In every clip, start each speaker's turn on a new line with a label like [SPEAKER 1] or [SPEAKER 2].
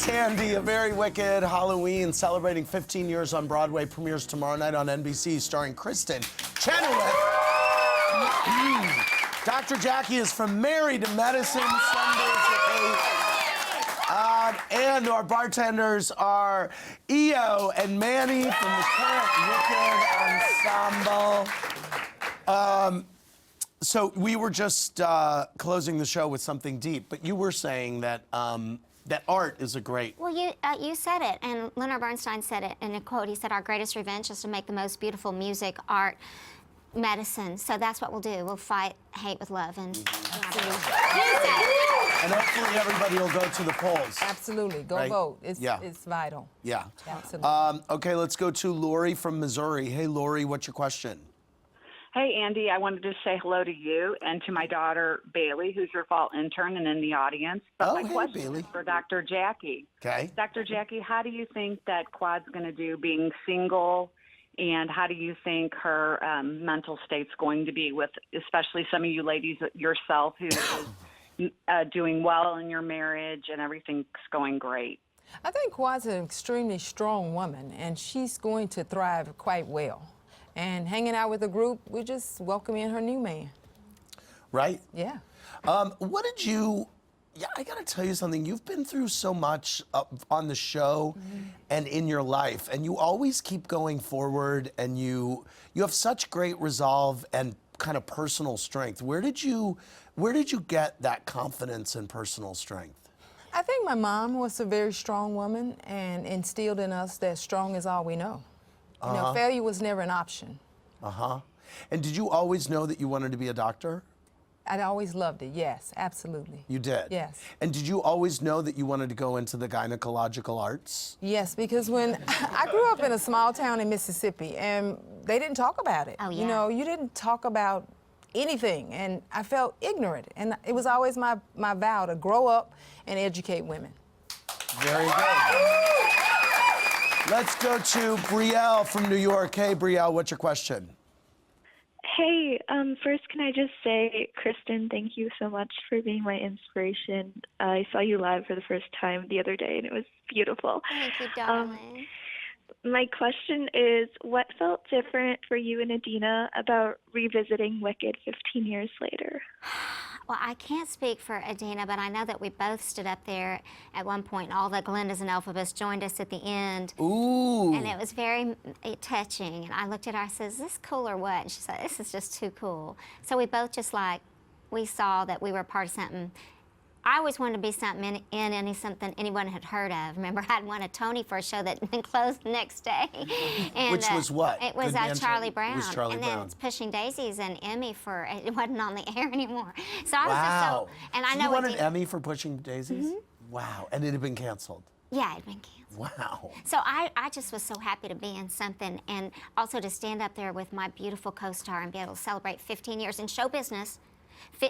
[SPEAKER 1] It's Andy, A Very Wicked Halloween, celebrating 15 years on Broadway, premieres tomorrow night on NBC, starring Kristen Chenoweth. Dr. Jackie is from Married to Medicine, Sundays at 8. And our bartenders are Io and Manny from the current Wicked Ensemble. So we were just closing the show with something deep, but you were saying that that art is a great...
[SPEAKER 2] Well, you said it, and Leonard Bernstein said it in a quote. He said, our greatest revenge is to make the most beautiful music, art, medicine. So that's what we'll do. We'll fight hate with love. And
[SPEAKER 1] and hopefully everybody will go to the polls.
[SPEAKER 3] Absolutely. Go vote. It's vital.
[SPEAKER 1] Yeah.
[SPEAKER 3] Absolutely.
[SPEAKER 1] Okay, let's go to Lori from Missouri. Hey, Lori, what's your question?
[SPEAKER 4] Hey, Andy, I wanted to say hello to you and to my daughter, Bailey, who's your fall intern and in the audience. But my question
[SPEAKER 1] Bailey.
[SPEAKER 4] is for Dr. Jackie.
[SPEAKER 1] Okay.
[SPEAKER 4] Dr. Jackie, how do you think that Quad's going to do being single, and how do you think her mental state's going to be with especially some of you ladies, yourself, who is doing well in your marriage and everything's going great?
[SPEAKER 3] I think Quad's an extremely strong woman, and she's going to thrive quite well. And hanging out with a group, we're just welcoming her new man.
[SPEAKER 1] Right?
[SPEAKER 3] Yeah.
[SPEAKER 1] What did you... Yeah, I got to tell you something. You've been through so much on the show and in your life, and you always keep going forward, and you have such great resolve and kind of personal strength. Where did you get that confidence and personal strength?
[SPEAKER 3] I think my mom was a very strong woman and instilled in us that strong is all we know. You know, failure was never an option.
[SPEAKER 1] And did you always know that you wanted to be a doctor?
[SPEAKER 3] I always loved it, yes, absolutely.
[SPEAKER 1] You did?
[SPEAKER 3] Yes.
[SPEAKER 1] And did you always know that you wanted to go into the gynecological arts?
[SPEAKER 3] Yes, because when I grew up in a small town in Mississippi, and they didn't talk about it.
[SPEAKER 2] Oh, yeah.
[SPEAKER 3] You know, you didn't talk about anything, and I felt ignorant. And it was always my vow to grow up and educate women.
[SPEAKER 1] Very good. Let's go to Brielle from New York. Hey, Brielle, what's your question?
[SPEAKER 5] Hey, first, can I just say, Kristen, thank you so much for being my inspiration. I saw you live for the first time the other day, and it was beautiful.
[SPEAKER 2] Thank you, darling.
[SPEAKER 5] My question is, what felt different for you and Adina about revisiting Wicked 15 years later?
[SPEAKER 2] Well, I can't speak for Adina, but I know that we both stood up there at one point. All the Glendas and Elphabas joined us at the end.
[SPEAKER 1] Ooh.
[SPEAKER 2] And it was very touching. And I looked at her, I said, is this cool or what? And she said, this is just too cool. So we both just we saw that we were part of something. I always wanted to be something something anyone had heard of. Remember, I'd won a Tony for a show that then closed the next day. And,
[SPEAKER 1] which was what?
[SPEAKER 2] It was Charlie Brown.
[SPEAKER 1] It was Charlie
[SPEAKER 2] and
[SPEAKER 1] Brown.
[SPEAKER 2] then it's Pushing Daisies and Emmy for, it wasn't on the air anymore. So I was
[SPEAKER 1] wow.
[SPEAKER 2] just so, and I
[SPEAKER 1] so
[SPEAKER 2] know
[SPEAKER 1] you won an Emmy for Pushing Daisies? Wow, and it had been canceled.
[SPEAKER 2] Yeah, it had been canceled.
[SPEAKER 1] Wow.
[SPEAKER 2] So I just was so happy to be in something, and also to stand up there with my beautiful co-star and be able to celebrate 15 years in show business.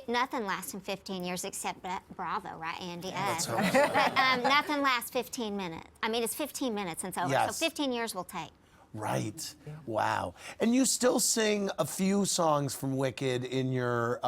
[SPEAKER 2] Nothing lasts in 15 years except Bravo, right, Andy?
[SPEAKER 1] That's so
[SPEAKER 2] but nothing lasts 15 minutes. I mean, it's 15 minutes and it's over.
[SPEAKER 1] Yes.
[SPEAKER 2] So 15 years will take.
[SPEAKER 1] Right. Wow. And you still sing a few songs from Wicked in your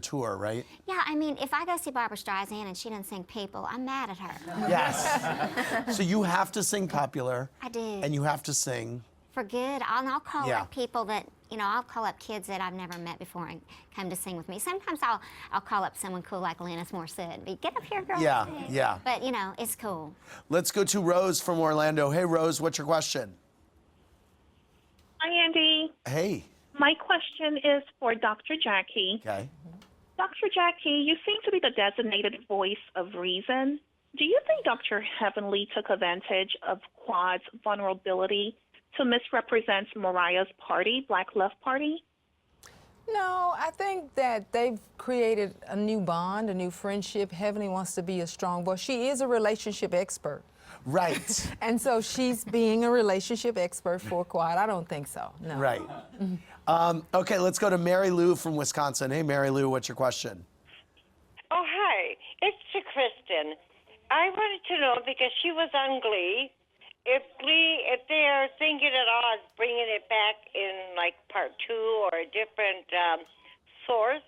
[SPEAKER 1] tour, right?
[SPEAKER 2] Yeah, I mean, if I go see Barbra Streisand and she doesn't sing People, I'm mad at her.
[SPEAKER 1] Yes. So you have to sing Popular.
[SPEAKER 2] I do.
[SPEAKER 1] And you have to sing.
[SPEAKER 2] For good. I'll call up people that, you know, I'll call up kids that I've never met before and come to sing with me. Sometimes I'll call up someone cool like Alanis Morissette. Get up here, girl.
[SPEAKER 1] Yeah, yeah.
[SPEAKER 2] But, you know, it's cool.
[SPEAKER 1] Let's go to Rose from Orlando. Hey, Rose, what's your question?
[SPEAKER 6] Hi, Andy.
[SPEAKER 1] Hey.
[SPEAKER 6] My question is for Dr. Jackie.
[SPEAKER 1] Okay.
[SPEAKER 6] Dr. Jackie, you seem to be the designated voice of reason. Do you think Dr. Heavenly took advantage of Quad's vulnerability to misrepresent Mariah's party, Black Love Party?
[SPEAKER 3] No, I think that they've created a new bond, a new friendship. Heavenly wants to be a strong voice. She is a relationship expert.
[SPEAKER 1] Right.
[SPEAKER 3] And so she's being a relationship expert for Quad. I don't think so, no.
[SPEAKER 1] Right. Okay, let's go to Mary Lou from Wisconsin. Hey, Mary Lou, what's your question?
[SPEAKER 7] Oh, hi. It's to Kristen. I wanted to know, because she was on Glee, if they are thinking at all of bringing it back in, like, part 2 or a different source.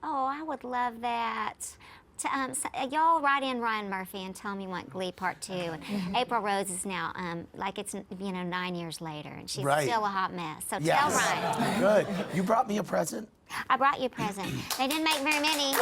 [SPEAKER 2] Oh, I would love that. Y'all write in Ryan Murphy and tell me you want Glee Part 2. And April Rose is now, like it's, 9 years later, and she's
[SPEAKER 1] Right.
[SPEAKER 2] still a hot mess. So
[SPEAKER 1] Yes.
[SPEAKER 2] tell Ryan.
[SPEAKER 1] Good. You brought me a present?
[SPEAKER 2] I brought you a present. They didn't make very many. Now,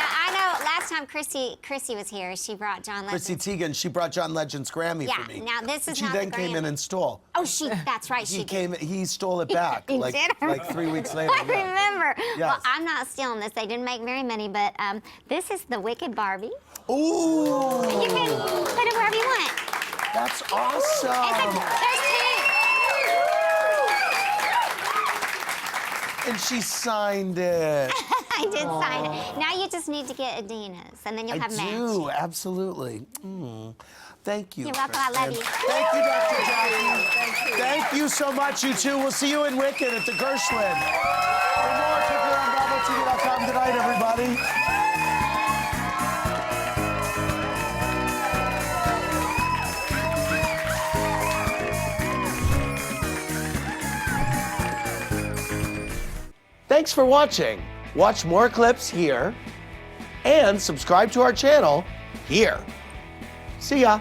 [SPEAKER 2] I know last time Chrissy was here, she brought John Legend.
[SPEAKER 1] Chrissy Teigen, she brought John Legend's Grammy
[SPEAKER 2] Yeah,
[SPEAKER 1] for me.
[SPEAKER 2] now this is
[SPEAKER 1] She
[SPEAKER 2] not
[SPEAKER 1] then
[SPEAKER 2] the
[SPEAKER 1] came in
[SPEAKER 2] Grammy.
[SPEAKER 1] and stole.
[SPEAKER 2] Oh, that's right,
[SPEAKER 1] He stole it back
[SPEAKER 2] He
[SPEAKER 1] like,
[SPEAKER 2] did?
[SPEAKER 1] like 3 weeks later.
[SPEAKER 2] I
[SPEAKER 1] yeah.
[SPEAKER 2] remember.
[SPEAKER 1] Yes.
[SPEAKER 2] Well, I'm not stealing this. They didn't make very many, but this is the Wicked Barbie.
[SPEAKER 1] Ooh,
[SPEAKER 2] You can put it wherever you want.
[SPEAKER 1] that's awesome.
[SPEAKER 2] There's
[SPEAKER 1] And she signed it.
[SPEAKER 2] two. I did sign it. Now you just need to get Adina's, and then you'll have
[SPEAKER 1] I
[SPEAKER 2] match.
[SPEAKER 1] do, absolutely. Thank you.
[SPEAKER 2] You're welcome. I love you.
[SPEAKER 1] Thank you, Dr. Jackie. Thank you so much, you two. We'll see you in Wicked at the Gershwin. For more, click around BravoTV.com tonight, everybody. Thanks for watching. Watch more clips here and subscribe to our channel here. See ya.